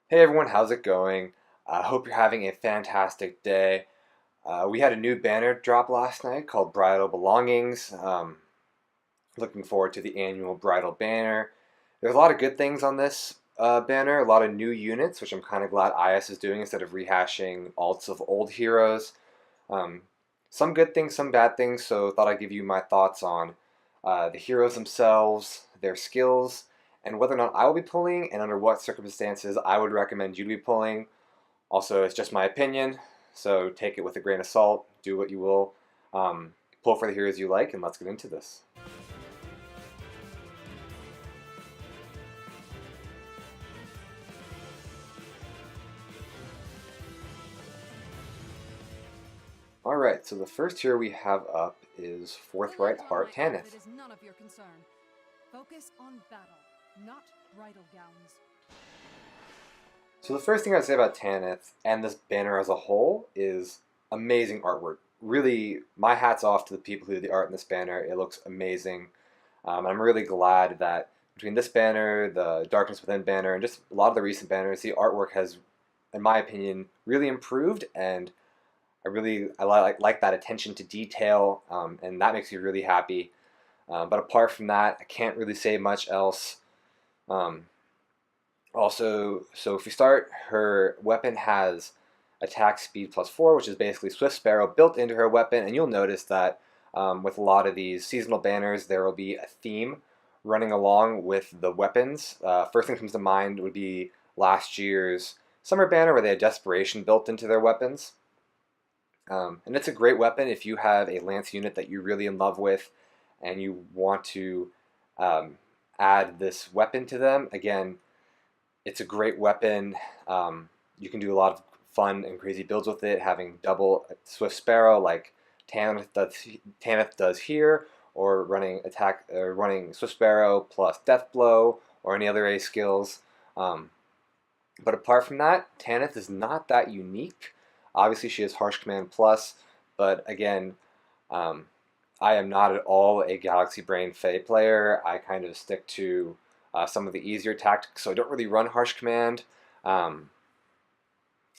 Hey everyone, how's it going? I hope you're having a fantastic day. We had a new banner drop last night called Bridal Belongings. Looking forward to the annual Bridal Banner. There's a lot of good things on this banner, a lot of new units, which I'm kind of glad IS is doing instead of rehashing alts of old heroes. Um, some good things, some bad things, so thought I'd give you my thoughts on the heroes themselves, their skills, and whether or not I will be pulling, and under what circumstances I would recommend you to be pulling. Also, it's just my opinion, so take it with a grain of salt, do what you will. Pull for the heroes you like, and let's get into this. Alright, so the first hero we have up is Forthright Heart Tanith. It is none of your concern. Focus on battle, not bridal gowns. So the first thing I'd say about Tanith and this banner as a whole is amazing artwork. Really, my hat's off to the people who did the art in this banner. It looks amazing. I'm really glad that between this banner, the Darkness Within banner, and just a lot of the recent banners, the artwork has, in my opinion, really improved, and I like that attention to detail, and that makes me really happy. But apart from that, I can't really say much else. Um, so if we start, her weapon has attack speed +4, which is basically Swift Sparrow built into her weapon, and you'll notice that with a lot of these seasonal banners, there will be a theme running along with the weapons. First thing that comes to mind would be last year's summer banner where they had Desperation built into their weapons. And it's a great weapon if you have a lance unit that you're really in love with and you want to add this weapon to them. Again, it's a great weapon. You can do a lot of fun and crazy builds with it, having double Swift Sparrow like Tanith does here, or running Swift Sparrow plus Death Blow or any other A skills. But apart from that, Tanith is not that unique. Obviously, she has Harsh Command Plus, but again, um, I am not at all a Galaxy Brain Fae player. I kind of stick to some of the easier tactics, so I don't really run Harsh Command. Um,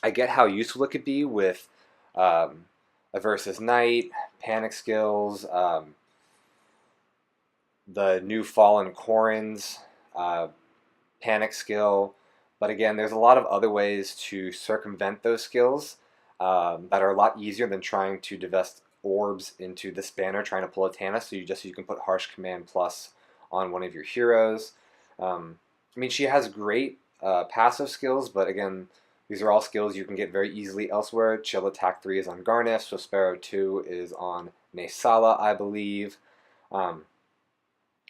I get how useful it could be with a versus Knight, Panic skills, the new Fallen Corins, Panic skill, but again, there's a lot of other ways to circumvent those skills that are a lot easier than trying to divest orbs into this banner, trying to pull a Tana, so you can put Harsh Command Plus on one of your heroes. I mean, she has great passive skills, but again, these are all skills you can get very easily elsewhere. Chill Attack 3 is on Garneth, so Sparrow 2 is on Naysala, I believe. Um,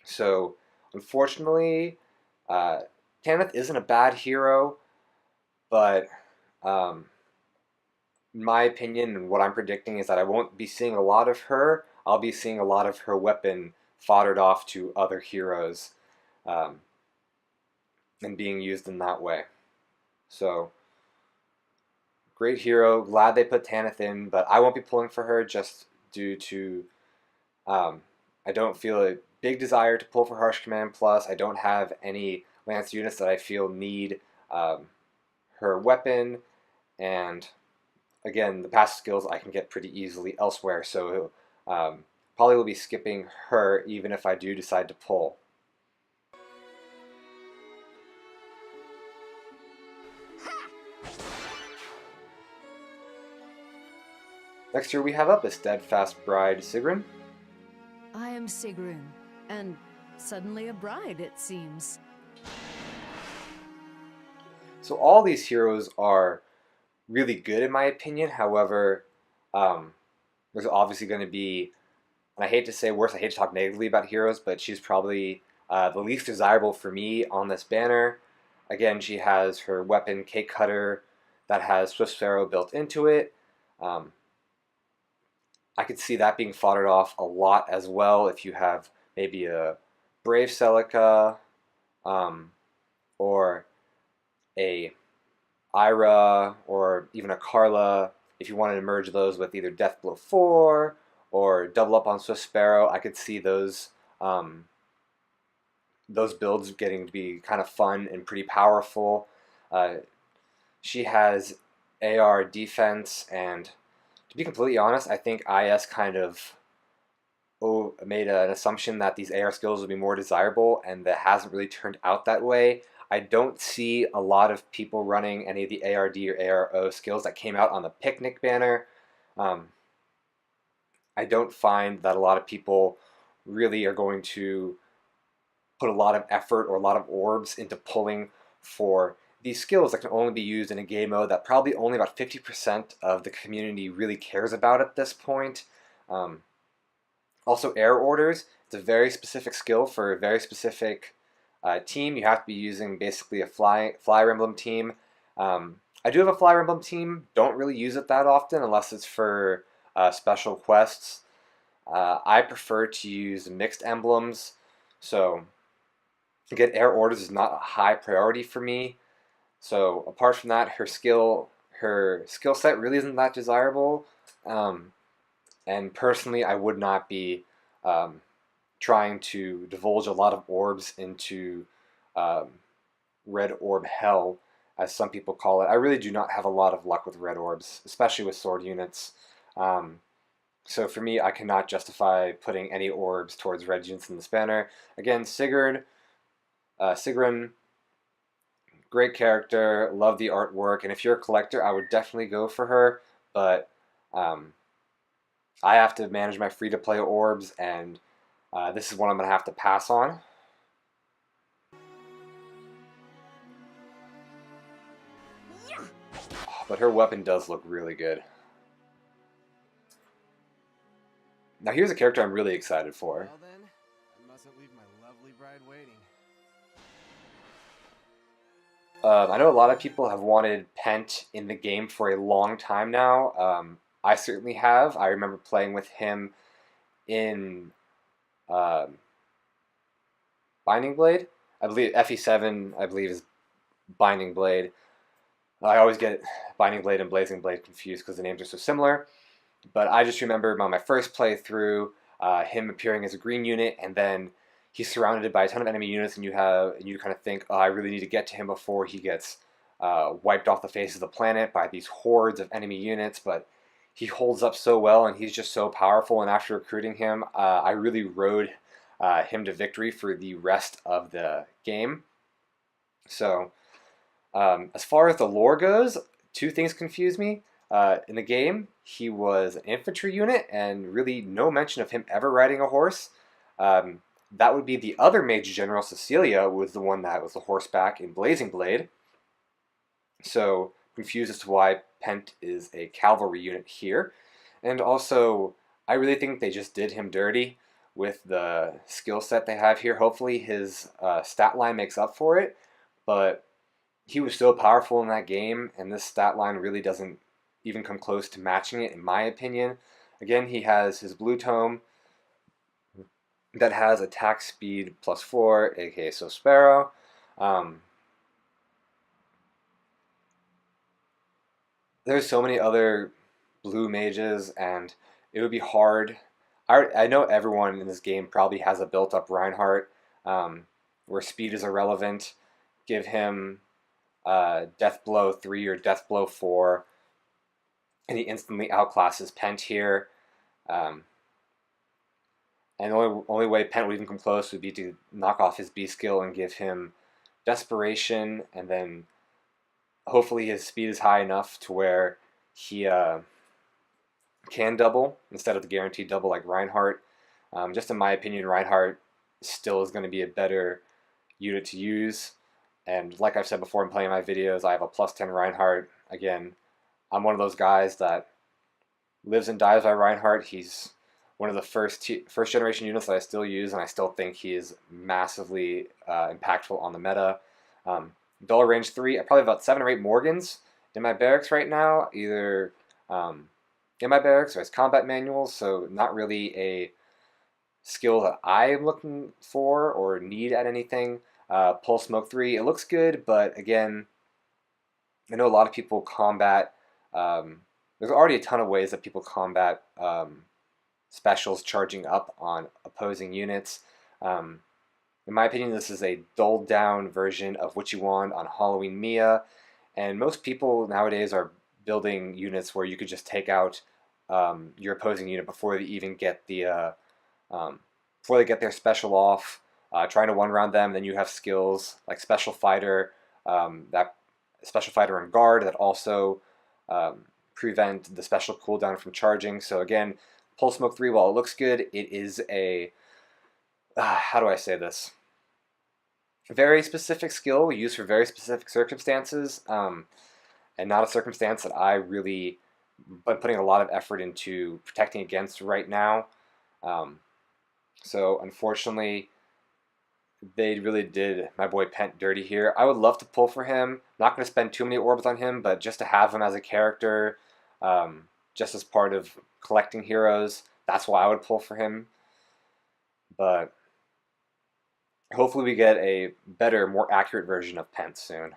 so, unfortunately, Tanith isn't a bad hero, but um, in my opinion and what I'm predicting is that I won't be seeing a lot of her. I'll be seeing a lot of her weapon foddered off to other heroes um, and being used in that way. So, great hero. Glad they put Tanith in, but I won't be pulling for her just due to um, I don't feel a big desire to pull for Harsh Command Plus. I don't have any Lance units that I feel need her weapon, and again, the passive skills I can get pretty easily elsewhere, so probably will be skipping her even if I do decide to pull. Next year we have up a Steadfast Bride Sigrid. I am Sigrid, and suddenly a bride, it seems. So all these heroes are really good in my opinion. However, there's obviously going to be, and I hate to say worse, I hate to talk negatively about heroes, but she's probably the least desirable for me on this banner. Again, she has her weapon Cake Cutter that has Swift Sparrow built into it. Um, I could see that being foddered off a lot as well if you have maybe a Brave Celica um, or a Ira or even a Carla. If you wanted to merge those with either Deathblow 4 or double up on Swift Sparrow, I could see those builds getting to be kind of fun and pretty powerful. She has AR defense, and to be completely honest, I think IS kind of made an assumption that these AR skills would be more desirable, and that hasn't really turned out that way. I don't see a lot of people running any of the ARD or ARO skills that came out on the picnic banner. Um, I don't find that a lot of people really are going to put a lot of effort or a lot of orbs into pulling for these skills that can only be used in a game mode that probably only about 50% of the community really cares about at this point. Um, Also, air orders. It's a very specific skill for a very specific team. You have to be using basically a Flyer Emblem team. I do have a Flyer Emblem team. Don't really use it that often unless it's for special quests. I prefer to use mixed emblems. So to get air orders is not a high priority for me. So apart from that, her skill set really isn't that desirable. Um, and personally, I would not be um, trying to divulge a lot of orbs into um, red orb hell, as some people call it. I really do not have a lot of luck with red orbs, especially with sword units. Um, so for me, I cannot justify putting any orbs towards red units in this banner. Again, Sigrid, great character, love the artwork, and if you're a collector, I would definitely go for her. But um, I have to manage my free-to-play orbs, and this is one I'm going to have to pass on. But her weapon does look really good. Now here's a character I'm really excited for. Well then, I mustn't leave my lovely bride waiting. I know a lot of people have wanted Pent in the game for a long time now. I certainly have. I remember playing with him in um Binding Blade. I believe FE7, I believe, is Binding Blade. I always get Binding Blade and Blazing Blade confused because the names are so similar. But I just remember on my first playthrough, him appearing as a green unit, and then he's surrounded by a ton of enemy units, and you kind of think, oh, I really need to get to him before he gets wiped off the face of the planet by these hordes of enemy units. But he holds up so well, and he's just so powerful. And after recruiting him, I really rode him to victory for the rest of the game. So as far as the lore goes, two things confuse me. In the game, he was an infantry unit, and really no mention of him ever riding a horse. That would be the other Major General, Cecilia, was the one that was the horseback in Blazing Blade. So confused as to why Pent is a cavalry unit here. And also, I really think they just did him dirty with the skill set they have here. Hopefully his stat line makes up for it, but he was so powerful in that game, and this stat line really doesn't even come close to matching it, in my opinion. Again, he has his blue tome that has attack speed +4, aka So Sparrow. Um, there's so many other blue mages, and it would be hard. I know everyone in this game probably has a built-up Reinhardt, where speed is irrelevant. Give him Death Blow 3 or Death Blow 4, and he instantly outclasses Pent here. Um, and the only way Pent would even come close would be to knock off his B skill and give him Desperation, and then hopefully his speed is high enough to where he can double instead of the guaranteed double like Reinhardt. Just in my opinion, Reinhardt still is going to be a better unit to use. And like I've said before in playing my videos, I have a +10 Reinhardt. Again, I'm one of those guys that lives and dies by Reinhardt. He's one of the first generation units that I still use, and I still think he is massively impactful on the meta. Dollar range 3, I probably have about 7 or 8 Morgans in my barracks right now, either in my barracks or as combat manuals, so not really a skill that I am looking for or need at anything. Pulse Smoke 3, it looks good, but again, I know a lot of people combat. There's already a ton of ways that people combat specials charging up on opposing units. In my opinion, this is a dulled down version of what you want on Halloween Mia, And most people nowadays are building units where you could just take out your opposing unit before they even get um, before they get their special off, trying to one round them. Then you have skills like that special fighter and guard that also um, prevent the special cooldown from charging. So again, Pulse Smoke 3, while it looks good, it is a how do I say this? Very specific skill used for very specific circumstances, and not a circumstance that I really am putting a lot of effort into protecting against right now. Um, so unfortunately, they really did my boy Pent dirty here. I would love to pull for him. Not going to spend too many orbs on him, but just to have him as a character, just as part of collecting heroes, that's why I would pull for him. But hopefully we get a better, more accurate version of Pent soon.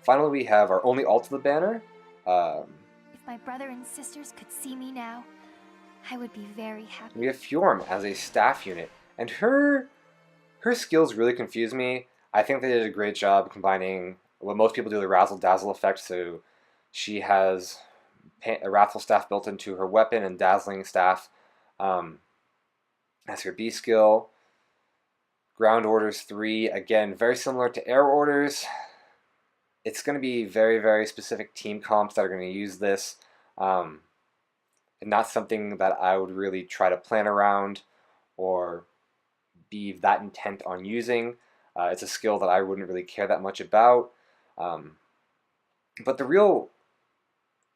Finally, we have our only ult of the banner. If my brother and sisters could see me now, I would be very happy. We have Fjorm as a staff unit, and her skills really confuse me. I think they did a great job combining what most people do, the Razzle Dazzle effect. So she has a Wrathful Staff built into her weapon and Dazzling Staff as her B skill. Ground Orders 3, again, very similar to Air Orders. It's going to be very, very specific team comps that are going to use this. And not something that I would really try to plan around or be that intent on using. It's a skill that I wouldn't really care that much about. But the real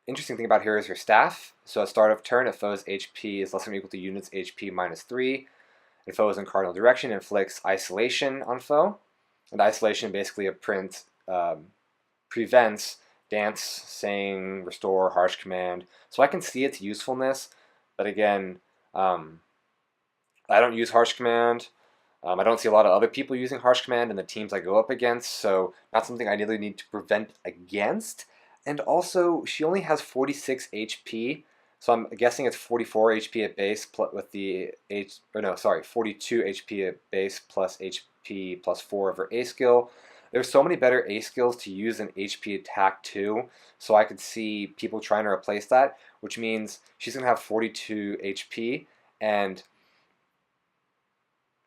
interesting thing about here is her staff. So at start of turn, if foe's HP is less than or equal to unit's HP -3, and foe is in cardinal direction, inflicts isolation on foe. And isolation basically prevents dance, sing, restore, harsh command. So I can see its usefulness, but again, I don't use harsh command. I don't see a lot of other people using harsh command in the teams I go up against, so not something I really need to prevent against. And also, she only has 46 HP, so I'm guessing it's 44 HP at base with the 42 HP at base plus HP plus 4 of her A skill. There's so many better A skills to use in HP attack too, so I could see people trying to replace that, which means she's going to have 42 HP, and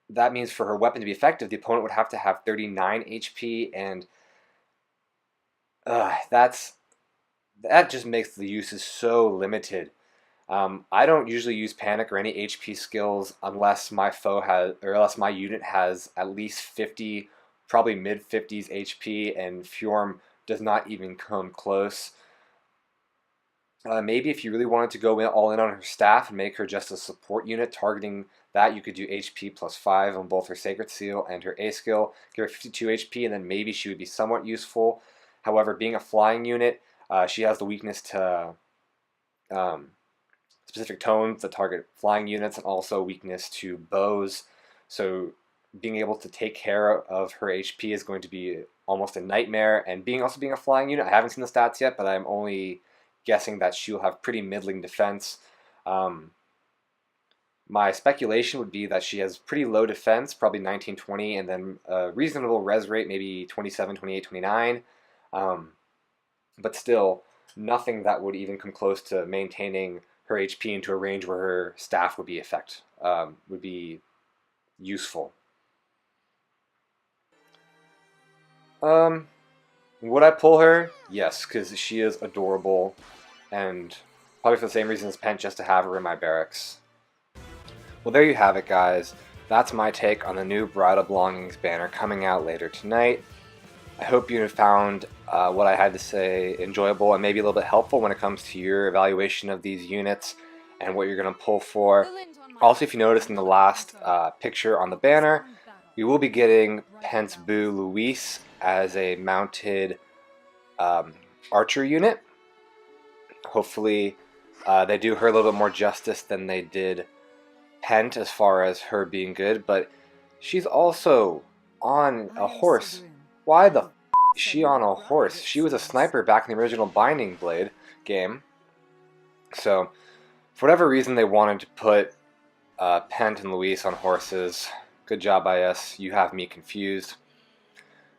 that means for her weapon to be effective, the opponent would have to have 39 HP, and that just makes the uses so limited. I don't usually use Panic or any HP skills unless my unit has at least 50, probably mid-50s HP, and Fjorm does not even come close. Maybe if you really wanted to go all in on her staff and make her just a support unit, targeting that, you could do HP +5 on both her Sacred Seal and her A skill, give her 52 HP, and then maybe she would be somewhat useful. However, being a flying unit, she has the weakness to specific tones that target flying units, and also weakness to bows. So being able to take care of her HP is going to be almost a nightmare. And being a flying unit, I haven't seen the stats yet, but I'm only guessing that she'll have pretty middling defense. My speculation would be that she has pretty low defense, probably 19-20, and then a reasonable res rate, maybe 27, 28, 29. But still, nothing that would even come close to maintaining her HP into a range where her staff would be useful. Would I pull her? Yes, because she is adorable, and probably for the same reason as Pent, just to have her in my barracks. Well, there you have it, guys. That's my take on the new Bridal Belongings banner coming out later tonight. I hope you have found what I had to say enjoyable and maybe a little bit helpful when it comes to your evaluation of these units and what you're going to pull for. Also, if you noticed in the last picture on the banner, we will be getting Pent's Boo Luis as a mounted archer unit. Hopefully they do her a little bit more justice than they did Pent as far as her being good, but she's also on a horse. Why the f is she on a horse? She was a sniper back in the original Binding Blade game. So For whatever reason, they wanted to put Pent and Luis on horses. Good job, IS. You have me confused.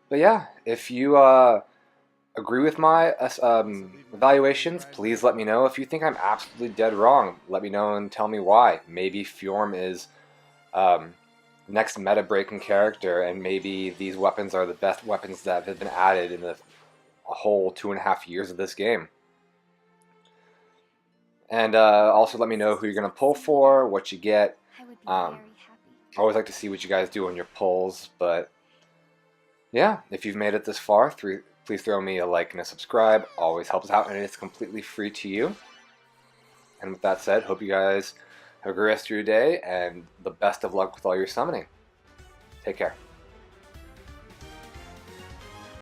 But yeah, if you agree with my evaluations, please let me know. If you think I'm absolutely dead wrong, let me know and tell me why. Maybe Fjorm is next meta-breaking character, and maybe these weapons are the best weapons that have been added in the whole 2.5 years of this game. And also let me know who you're going to pull for, what you get. I would be I very happy. always like to see what you guys do on your polls, but yeah, if you've made it this far, please throw me a like and a subscribe. Always helps out, and it's completely free to you. And with that said, hope you guys have a great rest of your day, and the best of luck with all your summoning. Take care.